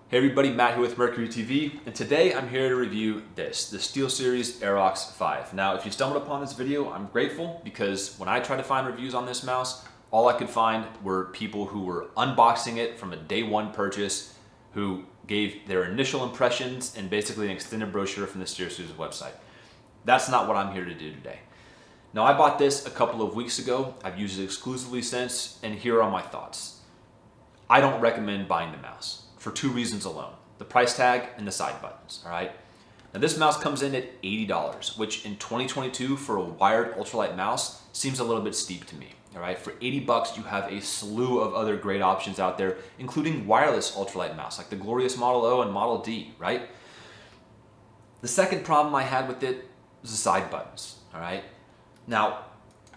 Hey everybody, Matt here with Mercury TV, and today I'm here to review the Steelseries Aerox 5. Now, if you stumbled upon this video, I'm grateful because when I tried to find reviews on this mouse, all I could find were people who were unboxing it from a day one purchase, who gave their initial impressions and basically an extended brochure from the Steelseries website. That's not what I'm here to do today. Now, I bought this a couple of weeks ago. I've used it exclusively since, and here are my thoughts. I don't recommend buying the mouse for two reasons alone: the price tag and the side buttons. All right. Now this mouse comes in at $80, which in 2022 for a wired ultralight mouse seems a little bit steep to me. All right. For $80, you have a slew of other great options out there, including wireless ultralight mouse like the glorious Model O and Model D. Right. The second problem I had with it was the side buttons. All right. Now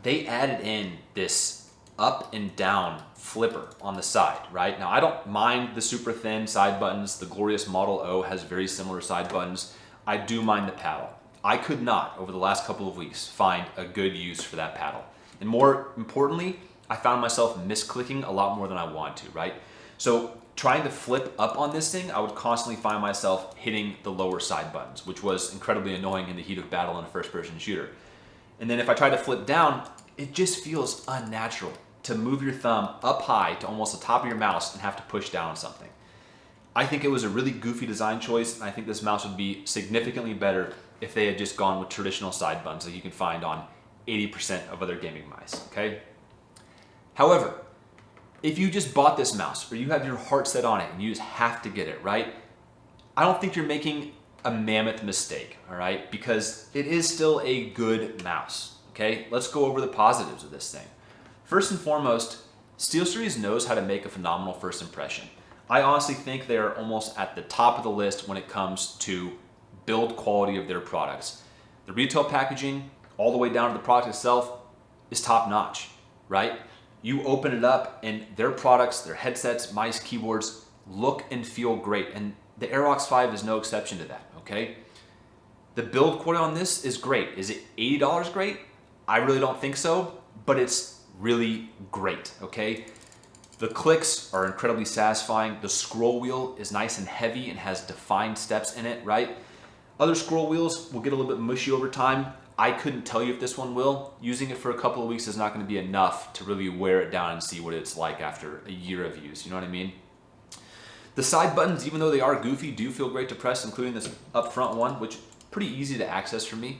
they added in this up and down flipper on the side, right? Now, I don't mind the super thin side buttons. The glorious Model O has very similar side buttons. I do mind the paddle. I could not, over the last couple of weeks, find a good use for that paddle. And more importantly, I found myself misclicking a lot more than I want to, right? So trying to flip up on this thing, I would constantly find myself hitting the lower side buttons, which was incredibly annoying in the heat of battle in a first-person shooter. And then if I tried to flip down, it just feels unnatural to move your thumb up high to almost the top of your mouse and have to push down something. I think it was a really goofy design choice, and I think this mouse would be significantly better if they had just gone with traditional side buttons that you can find on 80% of other gaming mice, okay? However, if you just bought this mouse or you have your heart set on it and you just have to get it, right? I don't think you're making a mammoth mistake, all right? Because it is still a good mouse, okay? Let's go over the positives of this thing. First and foremost, Steelseries knows how to make a phenomenal first impression. I honestly think they are almost at the top of the list when it comes to build quality of their products. The retail packaging, all the way down to the product itself, is top notch, right? You open it up and their products, their headsets, mice, keyboards look and feel great. And the Aerox 5 is no exception to that, okay? The build quality on this is great. Is it $80 great? I really don't think so, but it's really great, okay? The clicks are incredibly satisfying. The scroll wheel is nice and heavy and has defined steps in it, right? Other scroll wheels will get a little bit mushy over time. I couldn't tell you if this one will. Using it for a couple of weeks is not going to be enough to really wear it down and see what it's like after a year of use, you know what I mean? The side buttons, even though they are goofy, do feel great to press, including this up front one, which is pretty easy to access for me.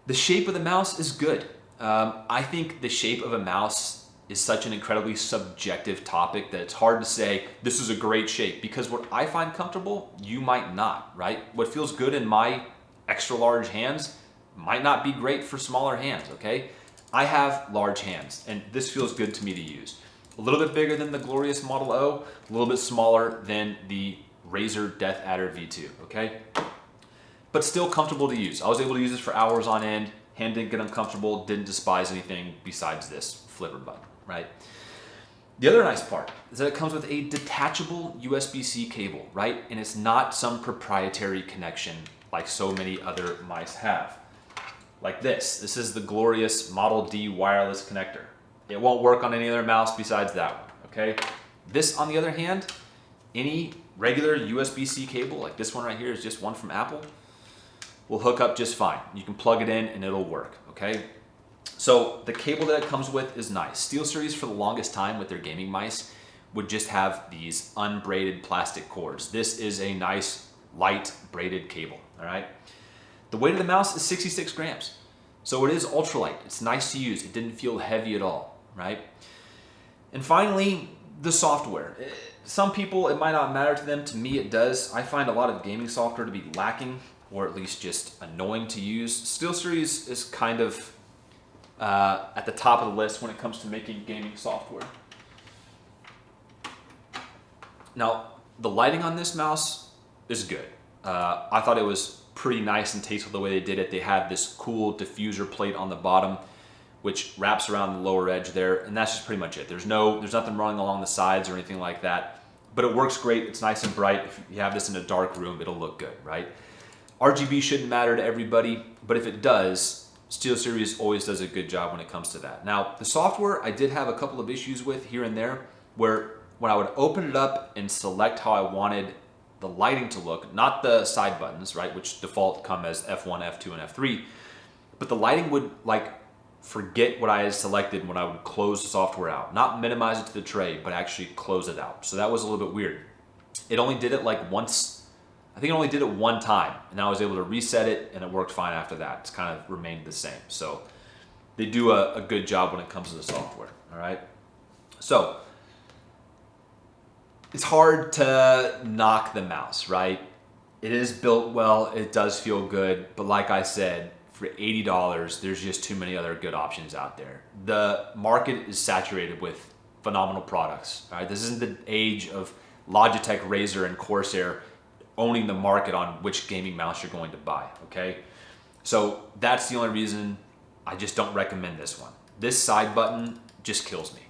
The shape of the mouse is good. I think the shape of a mouse is such an incredibly subjective topic that it's hard to say this is a great shape, because what I find comfortable, you might not, right? What feels good in my extra large hands might not be great for smaller hands, okay? I have large hands and this feels good to me to use. A little bit bigger than the glorious Model O, a little bit smaller than the Razer Death Adder V2, okay? But still comfortable to use. I was able to use this for hours on end. Hand didn't get uncomfortable, didn't despise anything besides this flipper button, right? The other nice part is that it comes with a detachable USB-C cable, right? And it's not some proprietary connection like so many other mice have. Like this. This is the glorious Model D wireless connector. It won't work on any other mouse besides that one, okay? This, on the other hand, any regular USB-C cable, like this one right here is just one from Apple, will hook up just fine. You can plug it in and it'll work, okay? So the cable that it comes with is nice. Steelseries, for the longest time with their gaming mice, would just have these unbraided plastic cords. This is a nice, light, braided cable, all right? The weight of the mouse is 66 grams. So it is ultralight. It's nice to use. It didn't feel heavy at all, right? And finally, the software. Some people, it might not matter to them. To me, it does. I find a lot of gaming software to be lacking, or at least just annoying to use. Steelseries is kind of at the top of the list when it comes to making gaming software. Now, the lighting on this mouse is good. I thought it was pretty nice and tasteful the way they did it. They had this cool diffuser plate on the bottom, which wraps around the lower edge there, and that's just pretty much it. There's nothing running along the sides or anything like that, but it works great. It's nice and bright. If you have this in a dark room, it'll look good, right? RGB shouldn't matter to everybody, but if it does, Steelseries always does a good job when it comes to that. Now, the software I did have a couple of issues with here and there, where when I would open it up and select how I wanted the lighting to look, not the side buttons, right, which default come as F1, F2, and F3, but the lighting would like forget what I had selected when I would close the software out. Not minimize it to the tray, but actually close it out. So that was a little bit weird. It only did it like once, I think it only did it one time, and I was able to reset it and it worked fine after that. It's kind of remained the same. So they do a good job when it comes to the software, all right? So it's hard to knock the mouse, right? It is built well, it does feel good, but like I said, for $80, there's just too many other good options out there. The market is saturated with phenomenal products, right? This isn't the age of Logitech, Razer, and Corsair owning the market on which gaming mouse you're going to buy, okay? So that's the only reason I just don't recommend this one. This side button just kills me.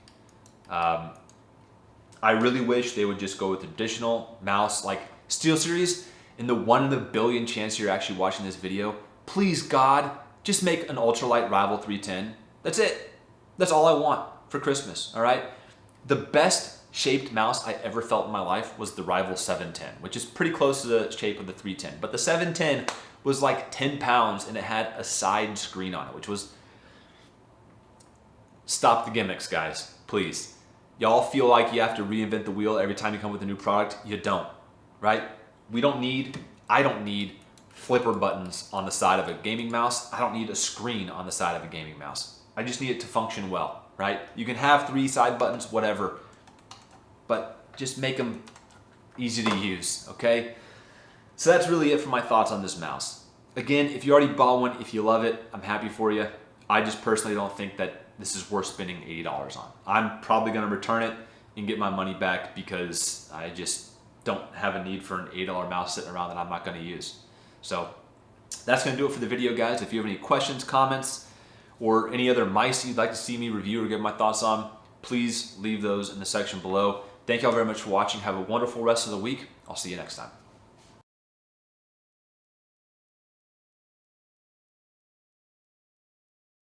I really wish they would just go with a traditional mouse like Steelseries. In the 1 in a billion chance you're actually watching this video, please God, just make an ultralight Rival 310. That's it. That's all I want for Christmas, all right? The best shaped mouse I ever felt in my life was the Rival 710, which is pretty close to the shape of the 310. But the 710 was like 10 pounds and it had a side screen on it, which was... Stop the gimmicks, guys, please. Y'all feel like you have to reinvent the wheel every time you come with a new product. You don't, right? I don't need flipper buttons on the side of a gaming mouse. I don't need a screen on the side of a gaming mouse. I just need it to function well, right? You can have 3 side buttons, whatever, but just make them easy to use, okay? So that's really it for my thoughts on this mouse. Again, if you already bought one, if you love it, I'm happy for you. I just personally don't think that this is worth spending $80 on. I'm probably gonna return it and get my money back because I just don't have a need for an $8 mouse sitting around that I'm not gonna use. So that's gonna do it for the video, guys. If you have any questions, comments, or any other mice you'd like to see me review or give my thoughts on, please leave those in the section below. Thank y'all very much for watching. Have a wonderful rest of the week. I'll see you next time.